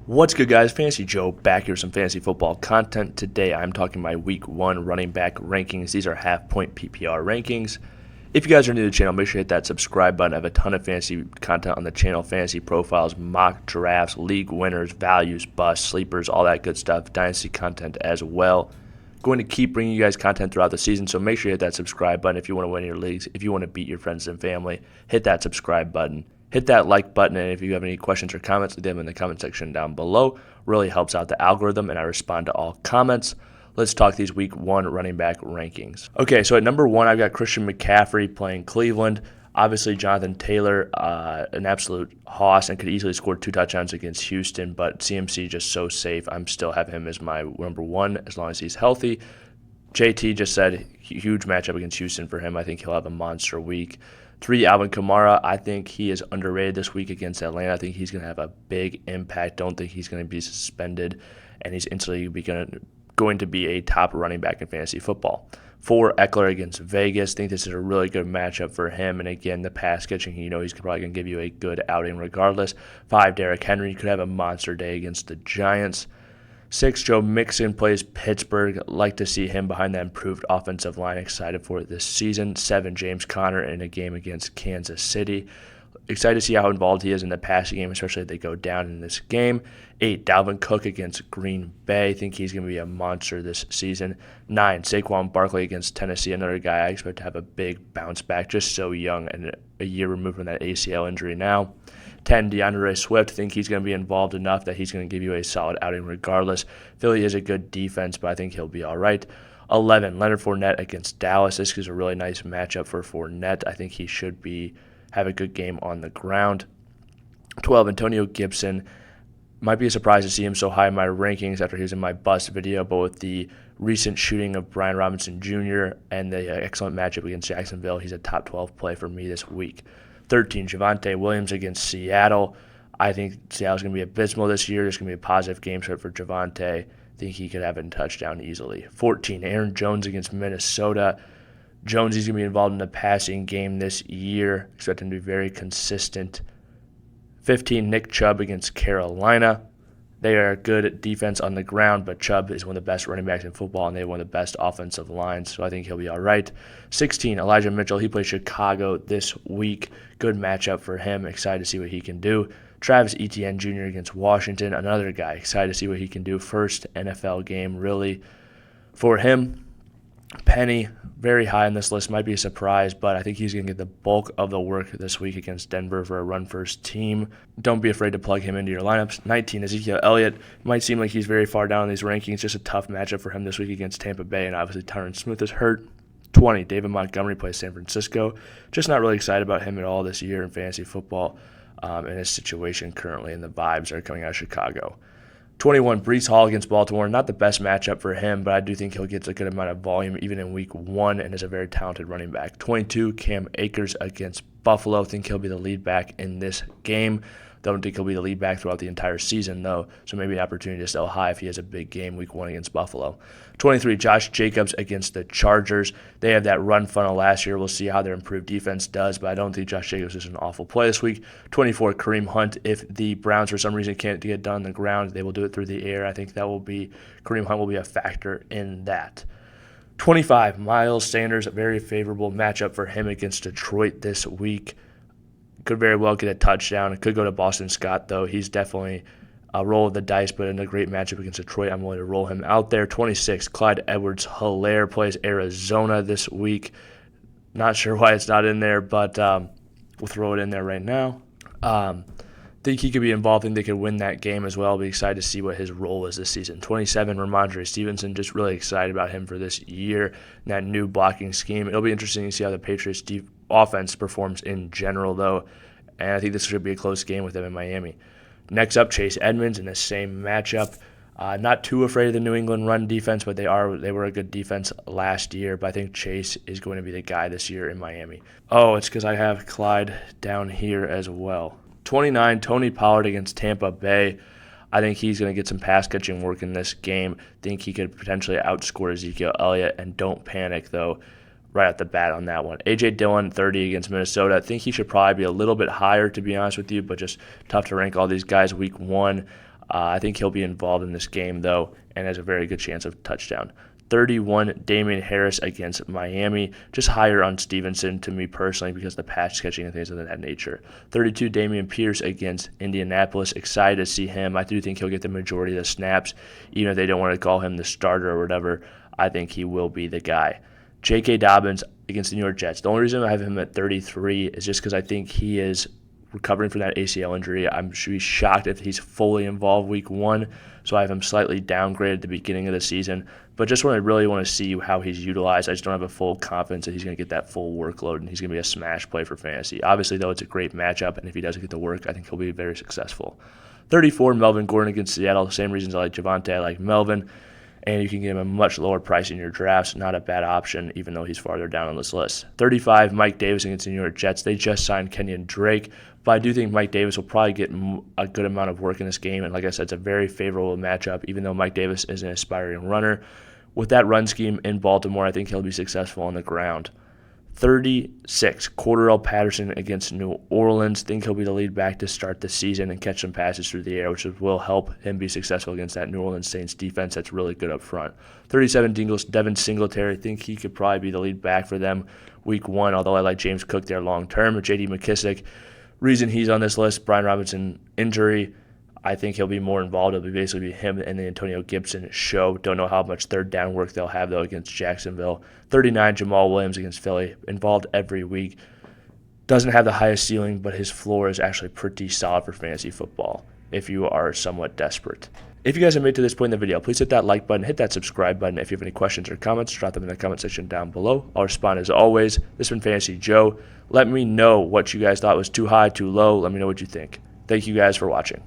What's good, guys? Fantasy Joe back here with some fantasy football content. Today I'm talking my week 1 running back rankings. These are half-point PPR rankings. If you guys are new to the channel, make sure you hit that subscribe button. I have a ton of fantasy content on the channel, fantasy profiles, mock drafts, league winners, values, busts, sleepers, all that good stuff, dynasty content as well. Going to keep bringing you guys content throughout the season, so make sure you hit that subscribe button if you want to win your leagues. If you want to beat your friends and family, hit that subscribe button. Hit that like button, and if you have any questions or comments, leave them in the comment section down below. Really helps out the algorithm, and I respond to all comments. Let's talk these week 1 running back rankings. Okay, so at number 1, I've got Christian McCaffrey playing Cleveland. Obviously, Jonthan Taylor, an absolute hoss, and could easily score 2 touchdowns against Houston, but CMC just so safe. I'm still have him as my number 1 as long as he's healthy. JT just said huge matchup against Houston for him. I think he'll have a monster week. 3, Alvin Kamara. I think he is underrated this week against Atlanta. I think he's going to have a big impact. Don't think he's going to be suspended, and he's instantly going to be a top running back in fantasy football. 4, Ekeler against Vegas. I think this is a really good matchup for him. And again, the pass catching, he's probably going to give you a good outing regardless. 5, Derrick Henry could have a monster day against the Giants. 6, Joe Mixon plays Pittsburgh. Like to see him behind that improved offensive line. Excited for it this season. 7, James Conner in a game against Kansas City. Excited to see how involved he is in the passing game, especially if they go down in this game. 8, Dalvin Cook against Green Bay. I think he's going to be a monster this season. 9, Saquon Barkely against Tennessee. Another guy I expect to have a big bounce back. Just so young and a year removed from that ACL injury now. 10, DeAndre Swift. I think he's going to be involved enough that he's going to give you a solid outing regardless. Philly is a good defense, but I think he'll be all right. 11, Leonard Fournette against Dallas. This is a really nice matchup for Fournette. I think he should have a good game on the ground. 12, Antonio Gibson. Might be a surprise to see him so high in my rankings after he was in my bust video, but with the recent shooting of Brian Robinson Jr. and the excellent matchup against Jacksonville, he's a top 12 play for me this week. 13, Javonte Williams against Seattle. I think Seattle's going to be abysmal this year. There's going to be a positive game script for Javonte. I think he could have a touchdown easily. 14, Aaron Jones against Minnesota. Jones is going to be involved in the passing game this year. Expect him to be very consistent. 15, Nick Chubb against Carolina. They are a good defense on the ground, but Chubb is one of the best running backs in football, and they have one of the best offensive lines, so I think he'll be all right. 16, Elijah Mitchell. He plays Chicago this week. Good matchup for him. Excited to see what he can do. Travis Etienne Jr. against Washington. Another guy. Excited to see what he can do. First NFL game, really, for him. Penny, very high on this list. Might be a surprise, but I think he's going to get the bulk of the work this week against Denver for a run-first team. Don't be afraid to plug him into your lineups. 19, Ezekiel Elliott. Might seem like he's very far down in these rankings. Just a tough matchup for him this week against Tampa Bay, and obviously Tyron Smith is hurt. 20, David Montgomery plays San Francisco. Just not really excited about him at all this year in fantasy football and his situation currently, and the vibes are coming out of Chicago. 21, Breece Hall against Baltimore. Not the best matchup for him, but I do think he'll get a good amount of volume even in week 1 and is a very talented running back. 22, Cam Akers against Buffalo. I think he'll be the lead back in this game. Don't think he'll be the lead back throughout the entire season, though, so maybe an opportunity to sell high if he has a big game week 1 against Buffalo. 23, Josh Jacobs against the Chargers. They have that run funnel last year. We'll see how their improved defense does, but I don't think Josh Jacobs is an awful play this week. 24, Kareem Hunt. If the Browns for some reason can't get it done on the ground, they will do it through the air. I think Kareem Hunt will be a factor in that. 25, Miles Sanders. A very favorable matchup for him against Detroit this week. Could very well get a touchdown. It could go to Boston Scott, though. He's definitely a roll of the dice, but in a great matchup against Detroit, I'm willing to roll him out there. 26, Clyde Edwards-Helaire plays Arizona this week. Not sure why it's not in there, but we'll throw it in there right now. Think he could be involved. Think they could win that game as well. Be excited to see what his role is this season. 27, Ramondre Stevenson. Just really excited about him for this year and that new blocking scheme. It'll be interesting to see how the Patriots offense performs in general, though, and I think this should be a close game with them in Miami. Next up, Chase Edmonds in the same matchup. Not too afraid of the New England run defense, but they were a good defense last year. But I think Chase is going to be the guy this year in Miami. Oh, it's because I have Clyde down here as well. 29, Tony Pollard against Tampa Bay. I think he's going to get some pass catching work in this game. Think he could potentially outscore Ezekiel Elliott, and don't panic, though, right at the bat on that one. A.J. Dillon, 30 against Minnesota. I think he should probably be a little bit higher, to be honest with you, but just tough to rank all these guys week 1. I think he'll be involved in this game, though, and has a very good chance of touchdown. 31, Damian Harris against Miami. Just higher on Stevenson to me personally because of the pass catching and things of that nature. 32, Dameon Pierce against Indianapolis. Excited to see him. I do think he'll get the majority of the snaps. Even if they don't want to call him the starter or whatever, I think he will be the guy. J.K. Dobbins against the New York Jets. The only reason I have him at 33 is just because I think he is recovering from that ACL injury. I'm shocked if he's fully involved week 1, so I have him slightly downgraded at the beginning of the season. But just when I really want to see how he's utilized, I just don't have a full confidence that he's going to get that full workload and he's going to be a smash play for fantasy. Obviously, though, it's a great matchup, and if he doesn't get the work, I think he'll be very successful. 34, Melvin Gordon against Seattle. Same reasons I like Jonthan, I like Melvin. And you can get him a much lower price in your drafts. Not a bad option, even though he's farther down on this list. 35, Mike Davis against the New York Jets. They just signed Kenyon Drake, but I do think Mike Davis will probably get a good amount of work in this game. And like I said, it's a very favorable matchup, even though Mike Davis is an aspiring runner. With that run scheme in Baltimore, I think he'll be successful on the ground. 36, Cordarrelle Patterson against New Orleans. Think he'll be the lead back to start the season and catch some passes through the air, which will help him be successful against that New Orleans Saints defense that's really good up front. 37, Devin Singletary. Think he could probably be the lead back for them week 1, although I like James Cook there long term. J.D. McKissick, reason he's on this list, Brian Robinson injury. I think he'll be more involved. It'll basically be him and the Antonio Gibson show. Don't know how much third down work they'll have, though, against Jacksonville. 39, Jamal Williams against Philly. Involved every week. Doesn't have the highest ceiling, but his floor is actually pretty solid for fantasy football if you are somewhat desperate. If you guys have made it to this point in the video, please hit that like button, hit that subscribe button. If you have any questions or comments, drop them in the comment section down below. I'll respond as always. This has been Fantasy Joe. Let me know what you guys thought was too high, too low. Let me know what you think. Thank you guys for watching.